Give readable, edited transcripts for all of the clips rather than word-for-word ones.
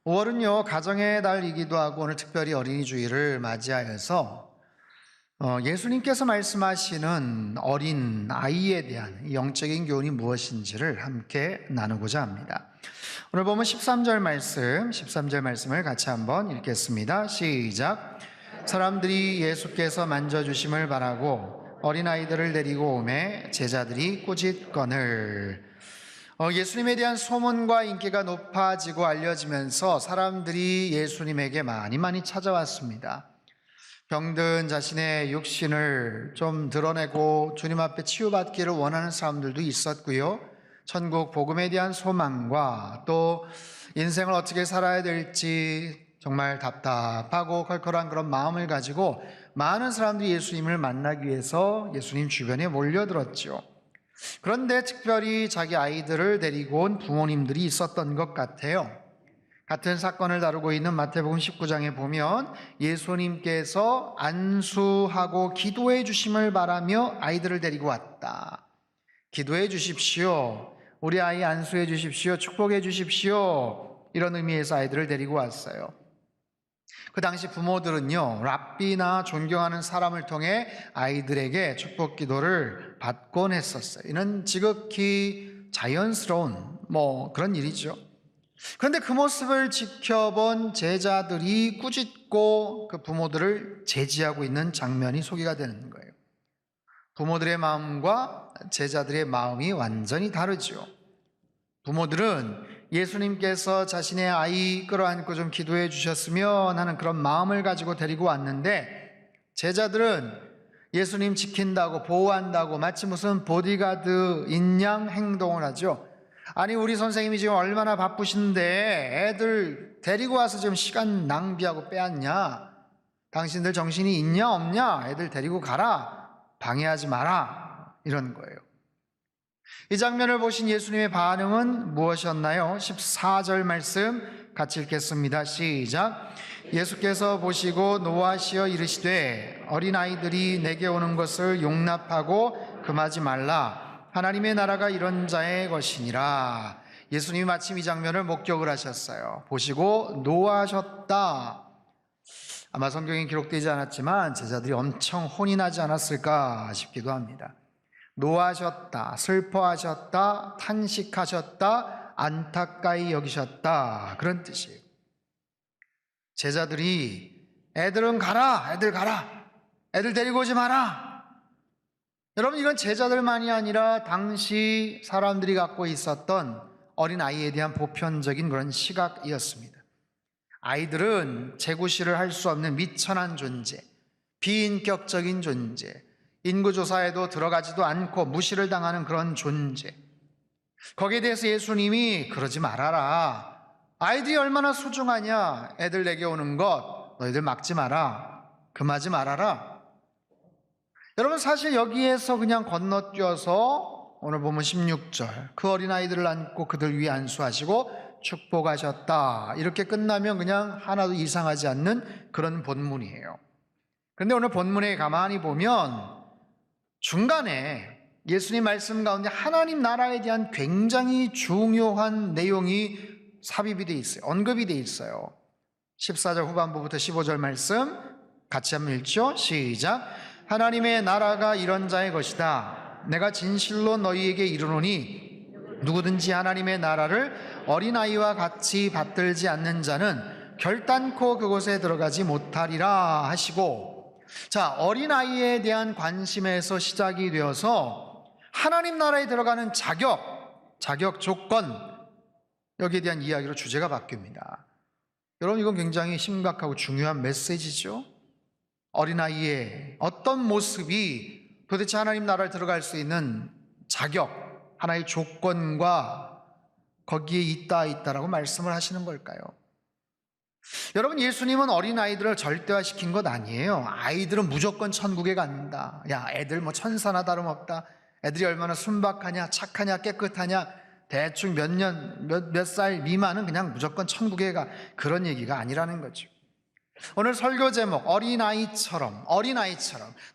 5월은요, 가정의 달이기도 하고 오늘 특별히 어린이 주일을 맞이하여서 예수님께서 말씀하시는 어린 아이에 대한 영적인 교훈이 무엇인지를 함께 나누고자 합니다. 오늘 보면 13절 말씀을 같이 한번 읽겠습니다. 시작. 사람들이 예수께서 만져주심을 바라고 어린아이들을 데리고 오매 제자들이 꾸짖거늘. 예수님에 대한 소문과 인기가 높아지고 알려지면서 사람들이 예수님에게 많이 찾아왔습니다. 병든 자신의 육신을 좀 드러내고 주님 앞에 치유받기를 원하는 사람들도 있었고요. 천국 복음에 대한 소망과 또 인생을 어떻게 살아야 될지 정말 답답하고 컬컬한 그런 마음을 가지고 많은 사람들이 예수님을 만나기 위해서 예수님 주변에 몰려들었죠. 그런데 특별히 자기 아이들을 데리고 온 부모님들이 있었던 것 같아요. 같은 사건을 다루고 있는 마태복음 19장에 보면 예수님께서 안수하고 기도해 주심을 바라며 아이들을 데리고 왔다. 기도해 주십시오. 우리 아이 안수해 주십시오. 축복해 주십시오. 이런 의미에서 아이들을 데리고 왔어요. 그 당시 부모들은요, 랍비나 존경하는 사람을 통해 아이들에게 축복 기도를 받곤 했었어요. 이는 지극히 자연스러운 그런 일이죠. 그런데 그 모습을 지켜본 제자들이 꾸짖고 그 부모들을 제지하고 있는 장면이 소개가 되는 거예요. 부모들의 마음과 제자들의 마음이 완전히 다르죠. 부모들은 예수님께서 자신의 아이 끌어안고 좀 기도해 주셨으면 하는 그런 마음을 가지고 데리고 왔는데, 제자들은 예수님 지킨다고 보호한다고 마치 무슨 보디가드인 양 행동을 하죠. 아니, 우리 선생님이 지금 얼마나 바쁘신데 애들 데리고 와서 지금 시간 낭비하고 빼앗냐? 당신들 정신이 있냐 없냐? 애들 데리고 가라, 방해하지 마라, 이런 거예요. 이 장면을 보신 예수님의 반응은 무엇이었나요? 14절 말씀 같이 읽겠습니다. 시작. 예수께서 보시고 노하시어 이르시되 어린아이들이 내게 오는 것을 용납하고 금하지 말라. 하나님의 나라가 이런 자의 것이니라. 예수님이 마침 이 장면을 목격을 하셨어요. 보시고 노하셨다. 아마 성경에 기록되지 않았지만 제자들이 엄청 혼이 나지 않았을까 싶기도 합니다. 노하셨다, 슬퍼하셨다, 탄식하셨다, 안타까이 여기셨다, 그런 뜻이에요. 제자들이 애들은 가라, 애들 가라, 애들 데리고 오지 마라. 여러분, 이건 제자들만이 아니라 당시 사람들이 갖고 있었던 어린아이에 대한 보편적인 그런 시각이었습니다. 아이들은 재구실을 할 수 없는 미천한 존재, 비인격적인 존재, 인구조사에도 들어가지도 않고 무시를 당하는 그런 존재. 거기에 대해서 예수님이 그러지 말아라. 아이들이 얼마나 소중하냐. 애들 내게 오는 것 너희들 막지 마라. 금하지 말아라. 여러분, 사실 여기에서 그냥 건너뛰어서 오늘 보면 16절 그 어린아이들을 안고 그들 위에 안수하시고 축복하셨다, 이렇게 끝나면 그냥 하나도 이상하지 않는 그런 본문이에요. 그런데 오늘 본문에 가만히 보면 중간에 예수님 말씀 가운데 하나님 나라에 대한 굉장히 중요한 내용이 삽입이 돼 있어요. 언급이 돼 있어요. 14절 후반부부터 15절 말씀 같이 한번 읽죠. 시작. 하나님의 나라가 이런 자의 것이다. 내가 진실로 너희에게 이르노니 누구든지 하나님의 나라를 어린아이와 같이 받들지 않는 자는 결단코 그곳에 들어가지 못하리라 하시고, 자, 어린아이에 대한 관심에서 시작이 되어서 하나님 나라에 들어가는 자격 조건, 여기에 대한 이야기로 주제가 바뀝니다. 여러분, 이건 굉장히 심각하고 중요한 메시지죠. 어린아이의 어떤 모습이 도대체 하나님 나라에 들어갈 수 있는 자격, 하나의 조건과 거기에 있다라고 말씀을 하시는 걸까요? 여러분, 예수님은 어린아이들을 절대화시킨 것 아니에요. 아이들은 무조건 천국에 간다. 야, 애들 뭐 천사나 다름없다. 애들이 얼마나 순박하냐, 착하냐, 깨끗하냐, 대충 몇 살 미만은 그냥 무조건 천국에 가. 그런 얘기가 아니라는 거죠. 오늘 설교 제목 어린아이처럼,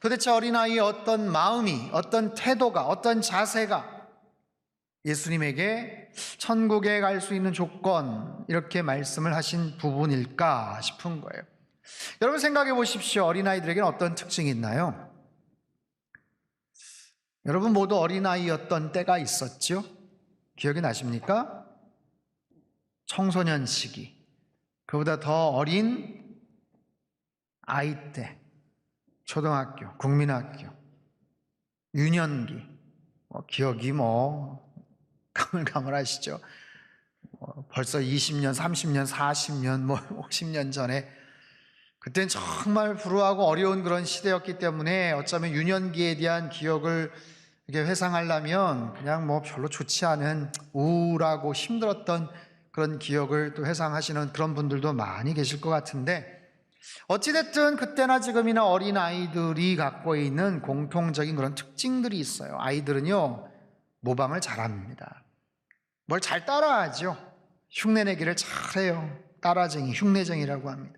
도대체 어린아이의 어떤 마음이, 어떤 태도가, 어떤 자세가 예수님에게 천국에 갈 수 있는 조건, 이렇게 말씀을 하신 부분일까 싶은 거예요. 여러분 생각해 보십시오. 어린아이들에게는 어떤 특징이 있나요? 여러분 모두 어린아이였던 때가 있었죠? 기억이 나십니까? 청소년 시기, 그보다 더 어린 아이 때, 초등학교, 국민학교, 유년기, 기억이 가물가물하시죠? 벌써 20년, 30년, 40년, 50년 전에, 그때는 정말 불우하고 어려운 그런 시대였기 때문에 어쩌면 유년기에 대한 기억을 이렇게 회상하려면 그냥 별로 좋지 않은 우울하고 힘들었던 그런 기억을 또 회상하시는 그런 분들도 많이 계실 것 같은데, 어찌됐든 그때나 지금이나 어린아이들이 갖고 있는 공통적인 그런 특징들이 있어요. 아이들은요, 모방을 잘합니다. 뭘 잘 따라하죠. 흉내내기를 잘해요. 따라쟁이, 흉내쟁이라고 합니다.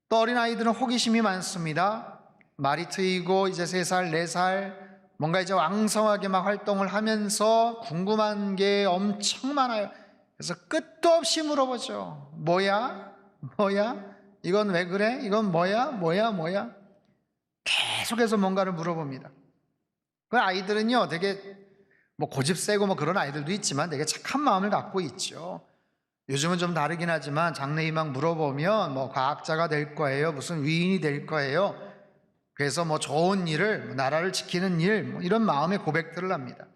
또 어린아이들은 호기심이 많습니다. 말이 트이고 이제 3살, 4살, 뭔가 이제 왕성하게 막 활동을 하면서 궁금한 게 엄청 많아요. 그래서 끝도 없이 물어보죠. 뭐야? 이건 왜 그래? 이건 뭐야? 계속해서 뭔가를 물어봅니다. 그 아이들은요, 되게 고집 세고 그런 아이들도 있지만 되게 착한 마음을 갖고 있죠. 요즘은 좀 다르긴 하지만 장래희망 물어보면 과학자가 될 거예요, 무슨 위인이 될 거예요, 그래서 좋은 일을, 나라를 지키는 일, 이런 마음의 고백들을 합니다.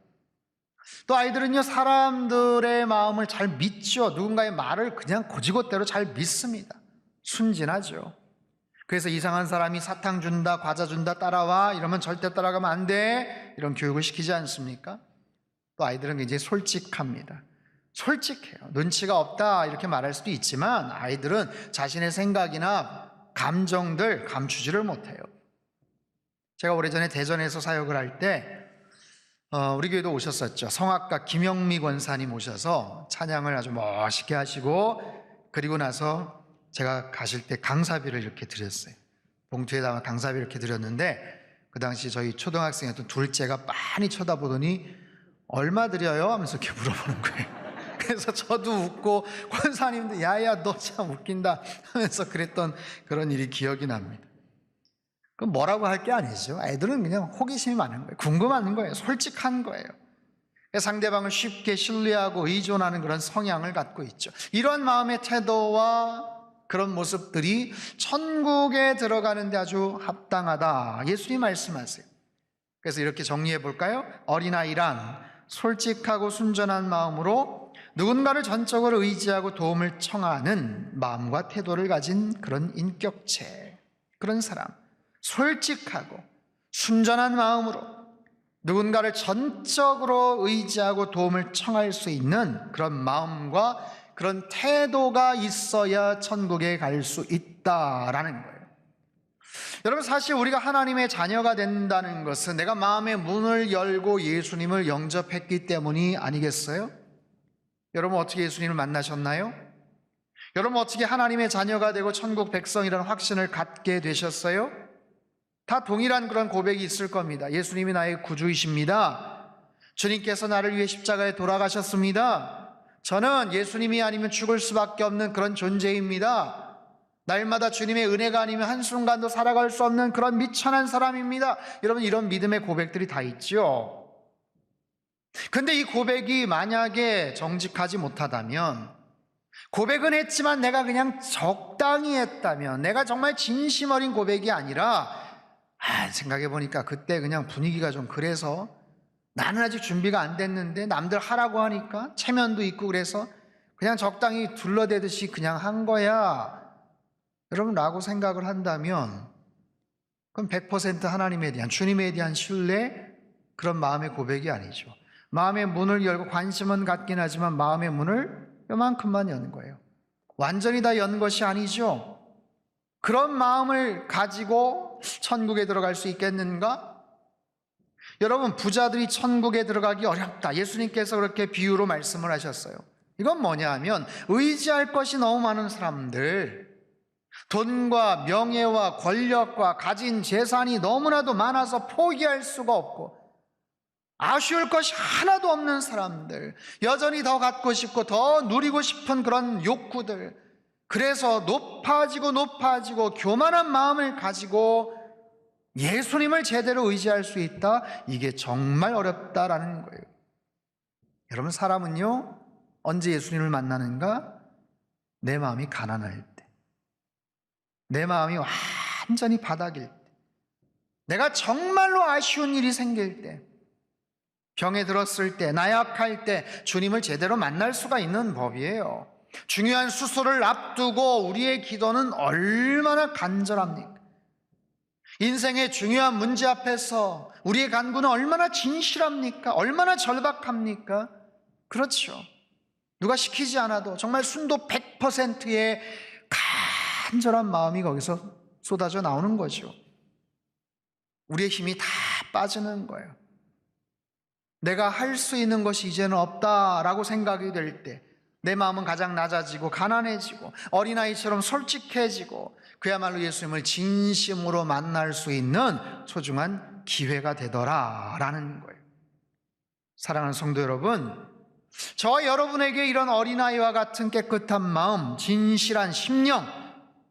또 아이들은요, 사람들의 마음을 잘 믿죠. 누군가의 말을 그냥 고지고대로 잘 믿습니다. 순진하죠. 그래서 이상한 사람이 사탕 준다, 과자 준다, 따라와, 이러면 절대 따라가면 안 돼, 이런 교육을 시키지 않습니까? 또 아이들은 굉장히 솔직합니다. 솔직해요. 눈치가 없다 이렇게 말할 수도 있지만 아이들은 자신의 생각이나 감정들 감추지를 못해요. 제가 오래전에 대전에서 사역을 할 때 우리 교회도 오셨었죠. 성악가 김영미 권사님 오셔서 찬양을 아주 멋있게 하시고, 그리고 나서 제가 가실 때 강사비를 이렇게 드렸어요. 봉투에다가 강사비를 이렇게 드렸는데, 그 당시 저희 초등학생이었던 둘째가 빤히 쳐다보더니 얼마 드려요? 하면서 이렇게 물어보는 거예요. 그래서 저도 웃고 권사님도 야야 너 참 웃긴다 하면서 그랬던 그런 일이 기억이 납니다. 그럼 뭐라고 할 게 아니죠. 애들은 그냥 호기심이 많은 거예요. 궁금한 거예요. 솔직한 거예요. 상대방을 쉽게 신뢰하고 의존하는 그런 성향을 갖고 있죠. 이런 마음의 태도와 그런 모습들이 천국에 들어가는데 아주 합당하다, 예수님 말씀하세요. 그래서 이렇게 정리해 볼까요? 어린아이란 솔직하고 순전한 마음으로 누군가를 전적으로 의지하고 도움을 청하는 마음과 태도를 가진 그런 인격체, 그런 사람. 솔직하고 순전한 마음으로 누군가를 전적으로 의지하고 도움을 청할 수 있는 그런 마음과 그런 태도가 있어야 천국에 갈 수 있다라는 거예요. 여러분, 사실 우리가 하나님의 자녀가 된다는 것은 내가 마음의 문을 열고 예수님을 영접했기 때문이 아니겠어요? 여러분 어떻게 예수님을 만나셨나요? 여러분 어떻게 하나님의 자녀가 되고 천국 백성이라는 확신을 갖게 되셨어요? 다 동일한 그런 고백이 있을 겁니다. 예수님이 나의 구주이십니다. 주님께서 나를 위해 십자가에 돌아가셨습니다. 저는 예수님이 아니면 죽을 수밖에 없는 그런 존재입니다. 날마다 주님의 은혜가 아니면 한순간도 살아갈 수 없는 그런 미천한 사람입니다. 여러분, 이런 믿음의 고백들이 다 있죠. 근데 이 고백이 만약에 정직하지 못하다면, 고백은 했지만 내가 그냥 적당히 했다면, 내가 정말 진심 어린 고백이 아니라 생각해 보니까 그때 그냥 분위기가 좀 그래서, 나는 아직 준비가 안 됐는데 남들 하라고 하니까 체면도 있고 그래서 그냥 적당히 둘러대듯이 그냥 한 거야, 여러분 라고 생각을 한다면, 그럼 100% 하나님에 대한, 주님에 대한 신뢰, 그런 마음의 고백이 아니죠. 마음의 문을 열고 관심은 갖긴 하지만 마음의 문을 요만큼만 여는 거예요. 완전히 다 연 것이 아니죠. 그런 마음을 가지고 천국에 들어갈 수 있겠는가? 여러분, 부자들이 천국에 들어가기 어렵다, 예수님께서 그렇게 비유로 말씀을 하셨어요. 이건 뭐냐 하면, 의지할 것이 너무 많은 사람들, 돈과 명예와 권력과 가진 재산이 너무나도 많아서 포기할 수가 없고, 아쉬울 것이 하나도 없는 사람들, 여전히 더 갖고 싶고 더 누리고 싶은 그런 욕구들, 그래서 높아지고 교만한 마음을 가지고 예수님을 제대로 의지할 수 있다? 이게 정말 어렵다라는 거예요. 여러분, 사람은요, 언제 예수님을 만나는가? 내 마음이 가난할 때, 내 마음이 완전히 바닥일 때, 내가 정말로 아쉬운 일이 생길 때, 병에 들었을 때, 나약할 때 주님을 제대로 만날 수가 있는 법이에요. 중요한 수술을 앞두고 우리의 기도는 얼마나 간절합니까? 인생의 중요한 문제 앞에서 우리의 간구는 얼마나 진실합니까? 얼마나 절박합니까? 그렇죠. 누가 시키지 않아도 정말 순도 100%의 간절한 마음이 거기서 쏟아져 나오는 거죠. 우리의 힘이 다 빠지는 거예요. 내가 할 수 있는 것이 이제는 없다라고 생각이 될 때 내 마음은 가장 낮아지고 가난해지고 어린아이처럼 솔직해지고 그야말로 예수님을 진심으로 만날 수 있는 소중한 기회가 되더라라는 거예요. 사랑하는 성도 여러분, 저와 여러분에게 이런 어린아이와 같은 깨끗한 마음, 진실한 심령,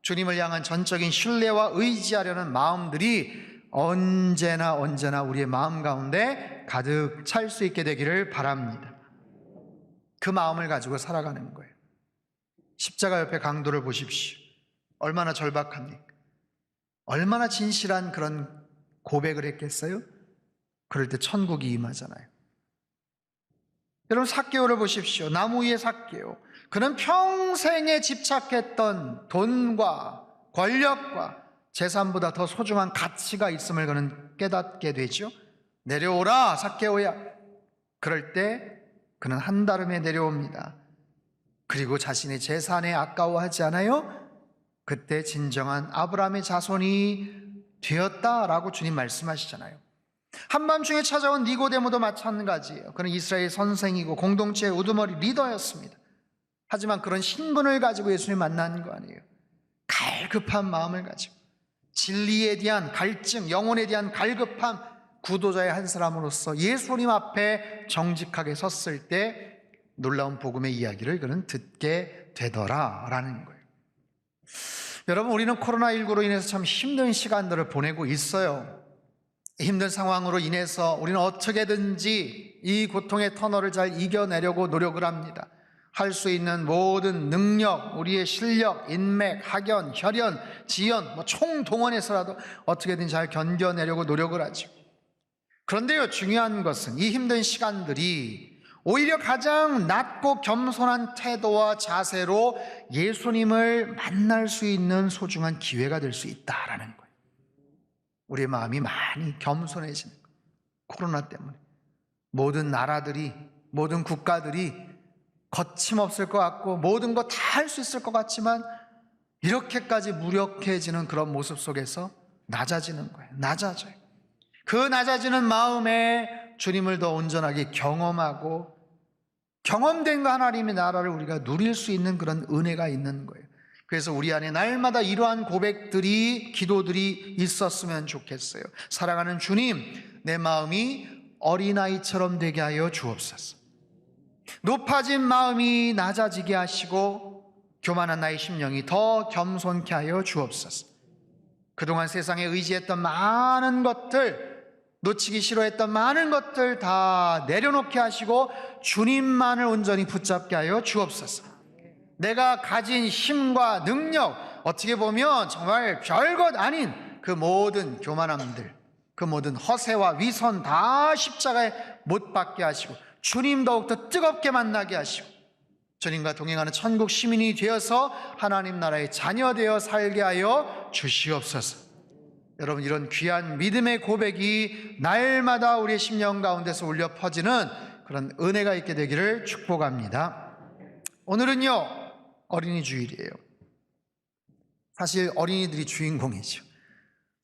주님을 향한 전적인 신뢰와 의지하려는 마음들이 언제나 우리의 마음 가운데 가득 찰 수 있게 되기를 바랍니다. 그 마음을 가지고 살아가는 거예요. 십자가 옆에 강도를 보십시오. 얼마나 절박합니까? 얼마나 진실한 그런 고백을 했겠어요? 그럴 때 천국이 임하잖아요. 여러분, 삭개오를 보십시오. 나무 위의 삭개오. 그는 평생에 집착했던 돈과 권력과 재산보다 더 소중한 가치가 있음을 그는 깨닫게 되죠. 내려오라 삭개오야. 그럴 때 그는 한달음에 내려옵니다. 그리고 자신의 재산에 아까워하지 않아요? 그때 진정한 아브라함의 자손이 되었다라고 주님 말씀하시잖아요. 한밤중에 찾아온 니고데모도 마찬가지예요. 그는 이스라엘 선생이고 공동체의 우두머리 리더였습니다. 하지만 그런 신분을 가지고 예수님 만난 거 아니에요. 갈급한 마음을 가지고 진리에 대한 갈증, 영혼에 대한 갈급함, 구도자의 한 사람으로서 예수님 앞에 정직하게 섰을 때 놀라운 복음의 이야기를 그는 듣게 되더라라는 거예요. 여러분, 우리는 코로나19로 인해서 참 힘든 시간들을 보내고 있어요. 힘든 상황으로 인해서 우리는 어떻게든지 이 고통의 터널을 잘 이겨내려고 노력을 합니다. 할 수 있는 모든 능력, 우리의 실력, 인맥, 학연, 혈연, 지연, 총동원해서라도 어떻게든 잘 견뎌내려고 노력을 하죠. 그런데요, 중요한 것은 이 힘든 시간들이 오히려 가장 낮고 겸손한 태도와 자세로 예수님을 만날 수 있는 소중한 기회가 될 수 있다라는 거예요. 우리의 마음이 많이 겸손해지는 거예요. 코로나 때문에 모든 나라들이, 모든 국가들이 거침없을 것 같고 모든 거 다 할 수 있을 것 같지만 이렇게까지 무력해지는 그런 모습 속에서 낮아지는 거예요. 낮아져요. 그 낮아지는 마음에 주님을 더 온전하게 경험하고 경험된 그 하나님의 나라를 우리가 누릴 수 있는 그런 은혜가 있는 거예요. 그래서 우리 안에 날마다 이러한 고백들이, 기도들이 있었으면 좋겠어요. 사랑하는 주님, 내 마음이 어린아이처럼 되게 하여 주옵소서. 높아진 마음이 낮아지게 하시고 교만한 나의 심령이 더 겸손케 하여 주옵소서. 그동안 세상에 의지했던 많은 것들, 놓치기 싫어했던 많은 것들 다 내려놓게 하시고 주님만을 온전히 붙잡게 하여 주옵소서. 내가 가진 힘과 능력, 어떻게 보면 정말 별것 아닌 그 모든 교만함들, 그 모든 허세와 위선 다 십자가에 못 박게 하시고 주님 더욱더 뜨겁게 만나게 하시고 주님과 동행하는 천국 시민이 되어서 하나님 나라의 자녀 되어 살게 하여 주시옵소서. 여러분, 이런 귀한 믿음의 고백이 날마다 우리의 심령 가운데서 울려 퍼지는 그런 은혜가 있게 되기를 축복합니다. 오늘은요, 어린이 주일이에요. 사실 어린이들이 주인공이죠.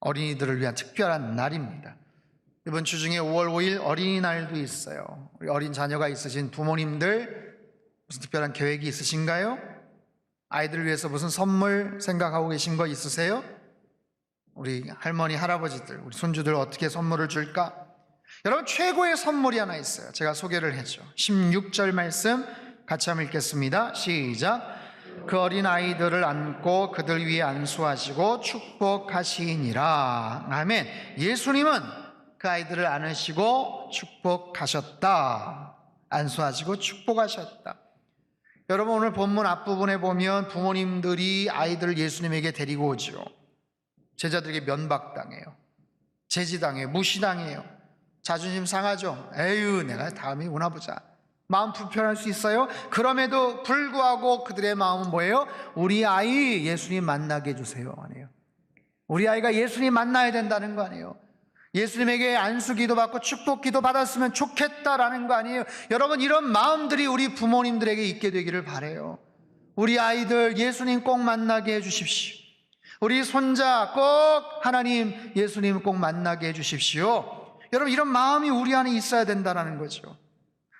어린이들을 위한 특별한 날입니다. 이번 주 중에 5월 5일 어린이날도 있어요. 우리 어린 자녀가 있으신 부모님들 무슨 특별한 계획이 있으신가요? 아이들을 위해서 무슨 선물 생각하고 계신 거 있으세요? 우리 할머니, 할아버지들, 우리 손주들 어떻게 선물을 줄까? 여러분, 최고의 선물이 하나 있어요. 제가 소개를 했죠. 16절 말씀 같이 한번 읽겠습니다. 시작. 그 어린 아이들을 안고 그들 위에 안수하시고 축복하시니라. 아멘. 예수님은 그 아이들을 안으시고 축복하셨다. 안수하시고 축복하셨다. 여러분, 오늘 본문 앞부분에 보면 부모님들이 아이들을 예수님에게 데리고 오죠. 제자들에게 면박당해요. 제지당해요. 무시당해요. 자존심 상하죠. 에휴, 내가 다음에 오나 보자. 마음 불편할 수 있어요. 그럼에도 불구하고 그들의 마음은 뭐예요? 우리 아이 예수님 만나게 해주세요 아니에요. 우리 아이가 예수님 만나야 된다는 거 아니에요. 예수님에게 안수 기도 받고 축복 기도 받았으면 좋겠다라는 거 아니에요. 여러분, 이런 마음들이 우리 부모님들에게 있게 되기를 바라요. 우리 아이들 예수님 꼭 만나게 해주십시오. 우리 손자 꼭 하나님 예수님 꼭 만나게 해주십시오. 여러분, 이런 마음이 우리 안에 있어야 된다는 거죠.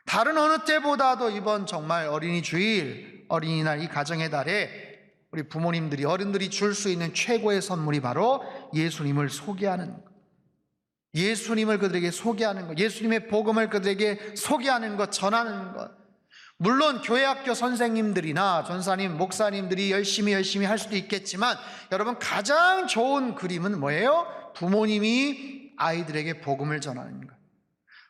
다른 어느 때보다도 이번 정말 어린이 주일, 어린이날 이 가정의 달에 우리 부모님들이, 어른들이 줄 수 있는 최고의 선물이 바로 예수님을 소개하는 것. 예수님을 그들에게 소개하는 것. 예수님의 복음을 그들에게 소개하는 것, 전하는 것. 물론 교회학교 선생님들이나 전사님, 목사님들이 열심히 할 수도 있겠지만 여러분, 가장 좋은 그림은 뭐예요? 부모님이 아이들에게 복음을 전하는 것.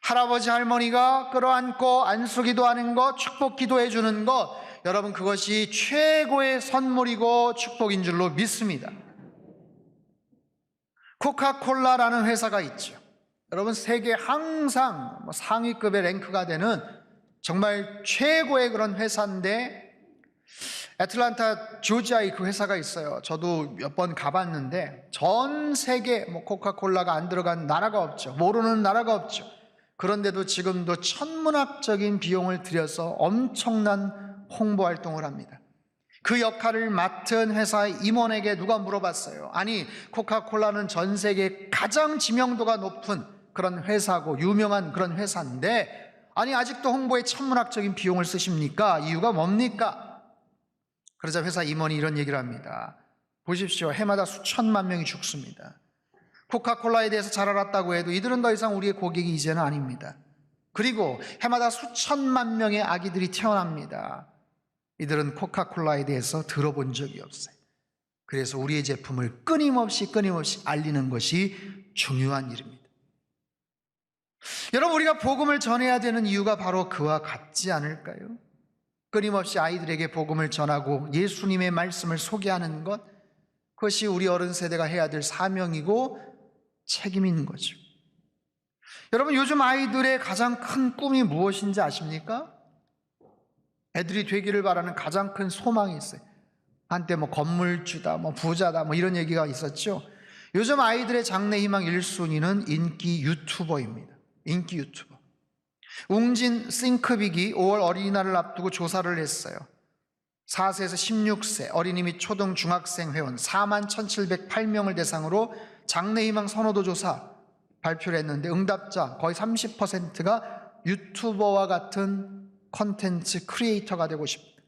할아버지 할머니가 끌어안고 안수기도 하는 것, 축복 기도해 주는 것, 여러분, 그것이 최고의 선물이고 축복인 줄로 믿습니다. 코카콜라라는 회사가 있죠. 여러분, 세계 항상 상위급의 랭크가 되는 정말 최고의 그런 회사인데, 애틀란타 조지아에 그 회사가 있어요. 저도 몇 번 가봤는데 전 세계 코카콜라가 안 들어간 나라가 없죠. 모르는 나라가 없죠. 그런데도 지금도 천문학적인 비용을 들여서 엄청난 홍보 활동을 합니다. 그 역할을 맡은 회사의 임원에게 누가 물어봤어요. 아니, 코카콜라는 전 세계 가장 지명도가 높은 그런 회사고 유명한 그런 회사인데 아니, 아직도 홍보에 천문학적인 비용을 쓰십니까? 이유가 뭡니까? 그러자 회사 임원이 이런 얘기를 합니다. 보십시오. 해마다 수천만 명이 죽습니다. 코카콜라에 대해서 잘 알았다고 해도 이들은 더 이상 우리의 고객이 이제는 아닙니다. 그리고 해마다 수천만 명의 아기들이 태어납니다. 이들은 코카콜라에 대해서 들어본 적이 없어요. 그래서 우리의 제품을 끊임없이 알리는 것이 중요한 일입니다. 여러분, 우리가 복음을 전해야 되는 이유가 바로 그와 같지 않을까요? 끊임없이 아이들에게 복음을 전하고 예수님의 말씀을 소개하는 것, 그것이 우리 어른 세대가 해야 될 사명이고 책임인 거죠. 여러분, 요즘 아이들의 가장 큰 꿈이 무엇인지 아십니까? 애들이 되기를 바라는 가장 큰 소망이 있어요. 한때 건물주다, 부자다, 이런 얘기가 있었죠. 요즘 아이들의 장래 희망 1순위는 인기 유튜버입니다. 인기 유튜버. 웅진 싱크빅이 5월 어린이날을 앞두고 조사를 했어요. 4세에서 16세 어린이 및 초등 중학생 회원 41,708명을 대상으로 장래희망 선호도 조사 발표를 했는데 응답자 거의 30%가 유튜버와 같은 콘텐츠 크리에이터가 되고 싶다.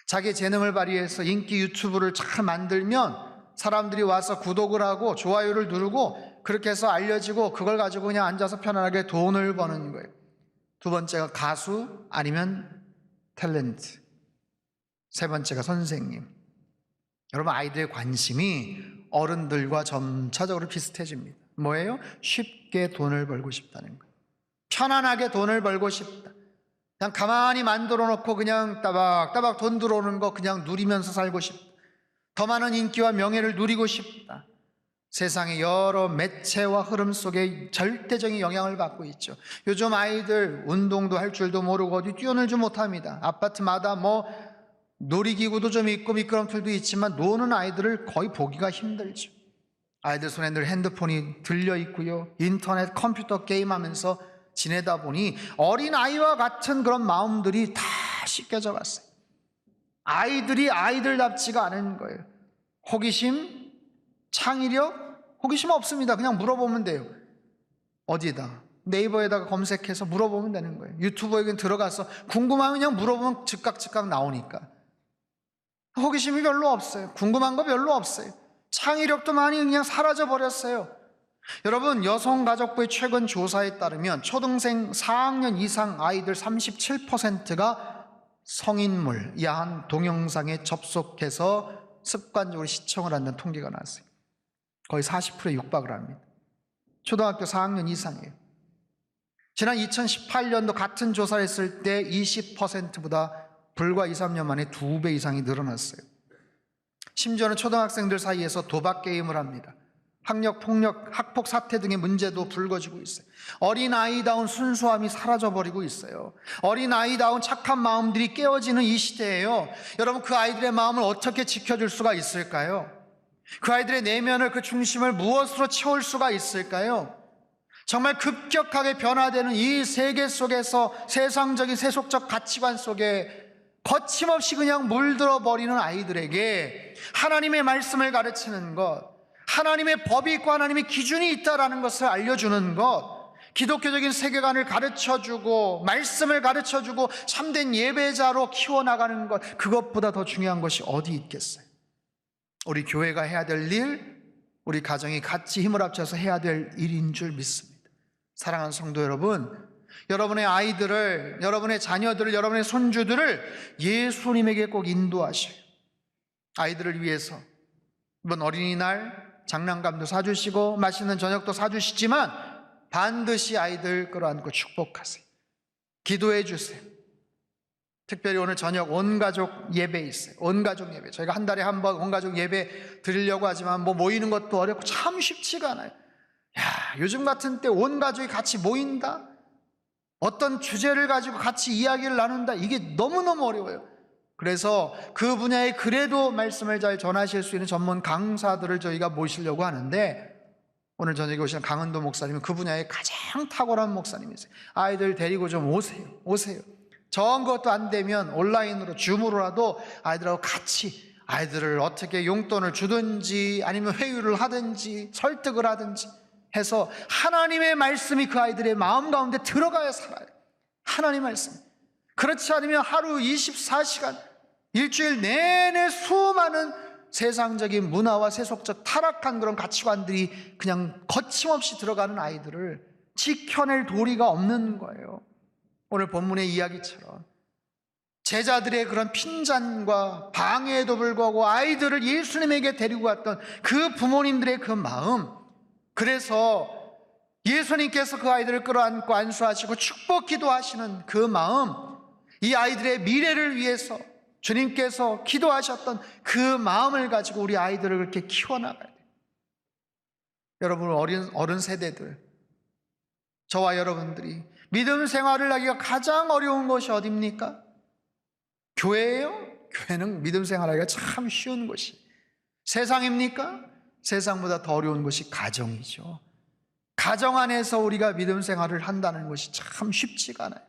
자기 재능을 발휘해서 인기 유튜브를 잘 만들면 사람들이 와서 구독을 하고 좋아요를 누르고 그렇게 해서 알려지고 그걸 가지고 그냥 앉아서 편안하게 돈을 버는 거예요. 두 번째가 가수 아니면 탤런트. 세 번째가 선생님. 여러분, 아이들의 관심이 어른들과 점차적으로 비슷해집니다. 뭐예요? 쉽게 돈을 벌고 싶다는 거예요. 편안하게 돈을 벌고 싶다. 그냥 가만히 만들어 놓고 그냥 따박따박 돈 들어오는 거 그냥 누리면서 살고 싶다. 더 많은 인기와 명예를 누리고 싶다. 세상의 여러 매체와 흐름 속에 절대적인 영향을 받고 있죠. 요즘 아이들 운동도 할 줄도 모르고 어디 뛰어놀지 못합니다. 아파트마다 놀이기구도 좀 있고 미끄럼틀도 있지만 노는 아이들을 거의 보기가 힘들죠. 아이들 손에 늘 핸드폰이 들려 있고요. 인터넷, 컴퓨터 게임하면서 지내다 보니 어린아이와 같은 그런 마음들이 다 씻겨져 갔어요. 아이들이 아이들답지가 않은 거예요. 호기심, 창의력, 호기심 없습니다. 그냥 물어보면 돼요. 어디다? 네이버에다가 검색해서 물어보면 되는 거예요. 유튜브에 들어가서 궁금하면 그냥 물어보면 즉각 나오니까. 호기심이 별로 없어요. 궁금한 거 별로 없어요. 창의력도 많이 그냥 사라져 버렸어요. 여러분, 여성가족부의 최근 조사에 따르면 초등생 4학년 이상 아이들 37%가 성인물, 야한 동영상에 접속해서 습관적으로 시청을 한다는 통계가 나왔어요. 거의 40%에 육박을 합니다. 초등학교 4학년 이상이에요. 지난 2018년도 같은 조사를 했을 때 20%보다 불과 2, 3년 만에 2배 이상이 늘어났어요. 심지어는 초등학생들 사이에서 도박 게임을 합니다. 학력, 폭력, 학폭 사태 등의 문제도 불거지고 있어요. 어린아이다운 순수함이 사라져버리고 있어요. 어린아이다운 착한 마음들이 깨어지는 이 시대예요. 여러분, 그 아이들의 마음을 어떻게 지켜줄 수가 있을까요? 그 아이들의 내면을, 그 중심을 무엇으로 채울 수가 있을까요? 정말 급격하게 변화되는 이 세계 속에서 세상적인 세속적 가치관 속에 거침없이 그냥 물들어 버리는 아이들에게 하나님의 말씀을 가르치는 것, 하나님의 법이 있고 하나님의 기준이 있다라는 것을 알려주는 것, 기독교적인 세계관을 가르쳐주고 말씀을 가르쳐주고 참된 예배자로 키워나가는 것, 그것보다 더 중요한 것이 어디 있겠어요? 우리 교회가 해야 될 일, 우리 가정이 같이 힘을 합쳐서 해야 될 일인 줄 믿습니다. 사랑하는 성도 여러분, 여러분의 아이들을, 여러분의 자녀들을, 여러분의 손주들을 예수님에게 꼭 인도하셔요. 아이들을 위해서 이번 어린이날 장난감도 사주시고 맛있는 저녁도 사주시지만 반드시 아이들 끌어안고 축복하세요. 기도해 주세요. 특별히 오늘 저녁 온가족 예배 있어요. 온가족 예배. 저희가 한 달에 한 번 온가족 예배 드리려고 하지만 모이는 것도 어렵고 참 쉽지가 않아요. 요즘 같은 때 온 가족이 같이 모인다? 어떤 주제를 가지고 같이 이야기를 나눈다? 이게 너무너무 어려워요. 그래서 그 분야에 그래도 말씀을 잘 전하실 수 있는 전문 강사들을 저희가 모시려고 하는데, 오늘 저녁에 오시는 강은도 목사님은 그 분야에 가장 탁월한 목사님이세요. 아이들 데리고 좀 오세요. 정 것도 안 되면 온라인으로 줌으로라도 아이들하고 같이 아이들을 어떻게 용돈을 주든지 아니면 회유를 하든지 설득을 하든지 해서 하나님의 말씀이 그 아이들의 마음 가운데 들어가야 살아요. 하나님 말씀. 그렇지 않으면 하루 24시간 일주일 내내 수많은 세상적인 문화와 세속적 타락한 그런 가치관들이 그냥 거침없이 들어가는 아이들을 지켜낼 도리가 없는 거예요. 오늘 본문의 이야기처럼 제자들의 그런 핀잔과 방해에도 불구하고 아이들을 예수님에게 데리고 갔던 그 부모님들의 그 마음, 그래서 예수님께서 그 아이들을 끌어안고 안수하시고 축복 기도하시는 그 마음, 이 아이들의 미래를 위해서 주님께서 기도하셨던 그 마음을 가지고 우리 아이들을 그렇게 키워나가야 돼요. 여러분, 어른 세대들, 저와 여러분들이 믿음 생활을 하기가 가장 어려운 것이 어디입니까? 교회예요? 교회는 믿음 생활하기가 참 쉬운 곳이. 세상입니까? 세상보다 더 어려운 것이 가정이죠. 가정 안에서 우리가 믿음 생활을 한다는 것이 참 쉽지가 않아요.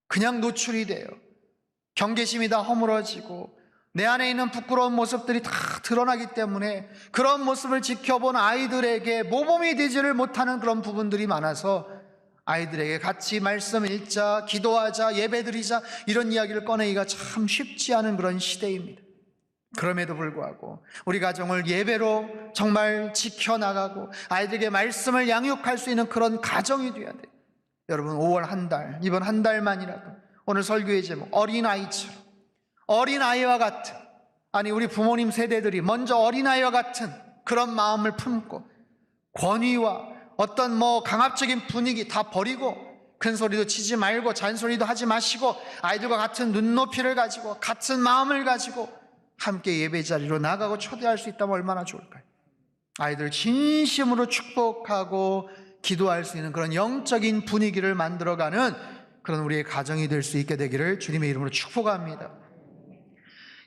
그냥 노출이 돼요. 경계심이 다 허물어지고 내 안에 있는 부끄러운 모습들이 다 드러나기 때문에 그런 모습을 지켜본 아이들에게 모범이 되지를 못하는 그런 부분들이 많아서 아이들에게 같이 말씀 읽자, 기도하자, 예배드리자 이런 이야기를 꺼내기가 참 쉽지 않은 그런 시대입니다. 그럼에도 불구하고 우리 가정을 예배로 정말 지켜나가고 아이들에게 말씀을 양육할 수 있는 그런 가정이 되어야 돼요. 여러분, 5월 한 달, 이번 한 달만이라도 오늘 설교의 제목 어린아이처럼, 어린아이와 같은, 아니 우리 부모님 세대들이 먼저 어린아이와 같은 그런 마음을 품고 권위와 어떤 강압적인 분위기 다 버리고 큰 소리도 치지 말고 잔소리도 하지 마시고 아이들과 같은 눈높이를 가지고 같은 마음을 가지고 함께 예배 자리로 나가고 초대할 수 있다면 얼마나 좋을까요? 아이들 진심으로 축복하고 기도할 수 있는 그런 영적인 분위기를 만들어가는 그런 우리의 가정이 될 수 있게 되기를 주님의 이름으로 축복합니다.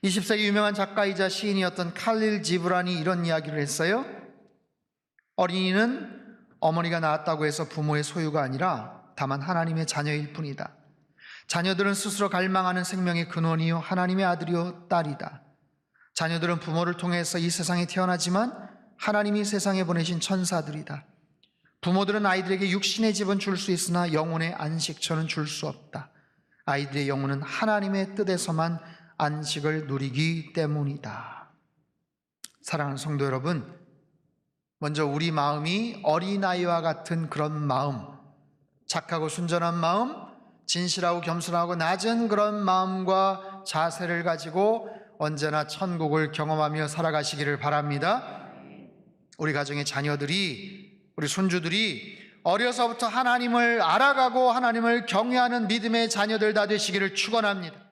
20세기 유명한 작가이자 시인이었던 칼릴 지브란이 이런 이야기를 했어요. 어린이는 어머니가 낳았다고 해서 부모의 소유가 아니라 다만 하나님의 자녀일 뿐이다. 자녀들은 스스로 갈망하는 생명의 근원이요 하나님의 아들이요 딸이다. 자녀들은 부모를 통해서 이 세상에 태어나지만 하나님이 세상에 보내신 천사들이다. 부모들은 아이들에게 육신의 집은 줄 수 있으나 영혼의 안식처는 줄 수 없다. 아이들의 영혼은 하나님의 뜻에서만 안식을 누리기 때문이다. 사랑하는 성도 여러분, 먼저 우리 마음이 어린아이와 같은 그런 마음, 착하고 순전한 마음, 진실하고 겸손하고 낮은 그런 마음과 자세를 가지고 언제나 천국을 경험하며 살아가시기를 바랍니다. 우리 가정의 자녀들이, 우리 손주들이 어려서부터 하나님을 알아가고 하나님을 경외하는 믿음의 자녀들 다 되시기를 축원합니다.